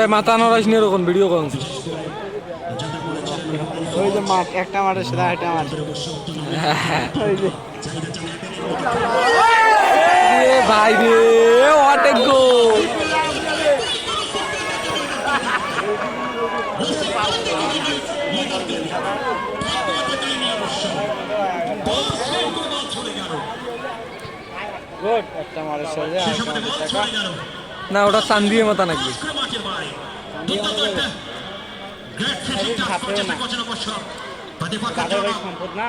মাথা নড়াইস নি এরকম ভিডিও কল ওই যে মাঠ একটা মাঠের সাথে একটা মাঠ ভাই রে হোয়াট এ গোল একটা মাঠের সাথে না ওটা চান্দিয়ে মাথা নাকি সম্পদ না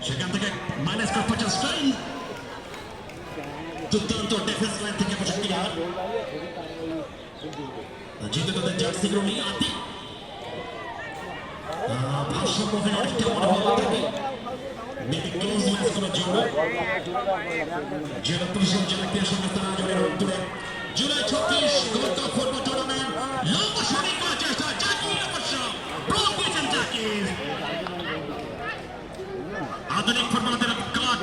সেখান থেকে মাইনাস করে 50 রান দুর্দান্ত ডিফেন্স লাইন থেকে প্রশিক্ষণ যেহেতু তাদের জার্সি গুলো নেই আতি ভারসাম্যহীন অনেকটা মনোভাব থাকে মেবি ক্লোজ ম্যাচ করার জন্য জেলা পরিষদ জেলা ক্রীড়া সংস্থা জনের উত্তরে July 36 gold cup football tournament লম্বা শরীর করার চেষ্টা জাকির অবশ্য ব্লক দিয়েছেন জাকির আধুনিক ফুটবলারদের কাট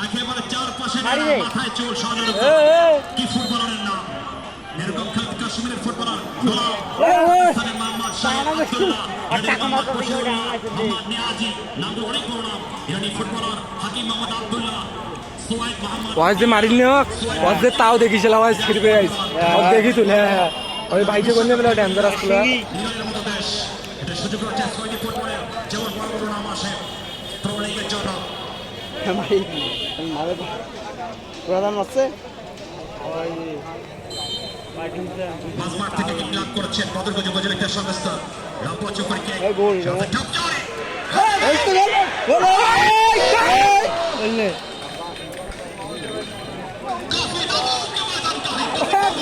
একেবারে চারপাশে মাথায় চোর সহজের কি ফুটবলারের নাম এরকম খেলা কাশ্মীরের ফুটবলার মোহাম্মদ শাহিদ আব্দুল্লাহ মোহাম্মদ নিয়াজি নামগুলো অনেক বড় নাম ইরানি ফুটবলার হাকিম মোহাম্মদ আব্দুল্লাহ সোয়াইদ মোহাম্মদ ওয়াজ যে মারিল হোক ওয়াজ যে তাও দেখিছিল ওয়াজ ফিরবে আইস দেখি তুই হ্যাঁ ওই ভাইকে বললে বলে ডেঞ্জার আসছিল ইরানের মতো দেশ এটা সুযোগ রয়েছে সৌদি ফুটবলের যেমন বড় বড় নাম আসে প্রো লিগের জন্য প্রধান আছে মাঝমাঠ থেকে ক্লাব করেছেন বদরগঞ্জ উপজেলা ক্রীড়া সংস্থা রামপুর চক্রকে গোল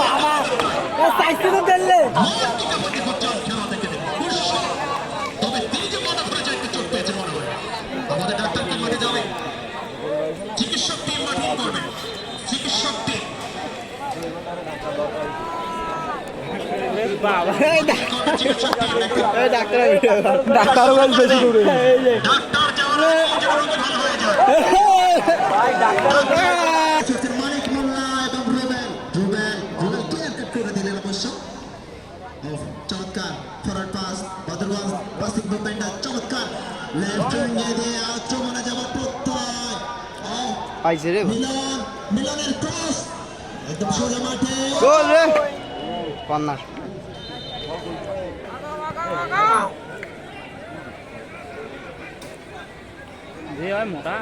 বাবা চাইছে তো দিলে তবে তিনি যে মাথা ফেলে যাইতে চোট পেয়েছে মনে হয় আমাদের ডাক্তার কি মাঠে যাবে চিকিৎসক টিম মাঠে করবে চিকিৎসক টিম ডাক্তার বলছে ডাক্তার যাওয়ার রোগী ভালো হয়ে যায় মানিক মোল্লা এবং রুবেল ক্লিয়ার করে দিলেন অবশ্য চমৎকার ফরওয়ার্ড পাস বদরগঞ্জ বাসিক মুভমেন্টটা চমৎকার লেফট উইঙ্গে দিয়ে আক্রমণে যাওয়ার প্রত্যয় পাইছে রে মিলনের ক্রস একদম সোজা মাঠে গোল রে কর্নার যে হয় মোটা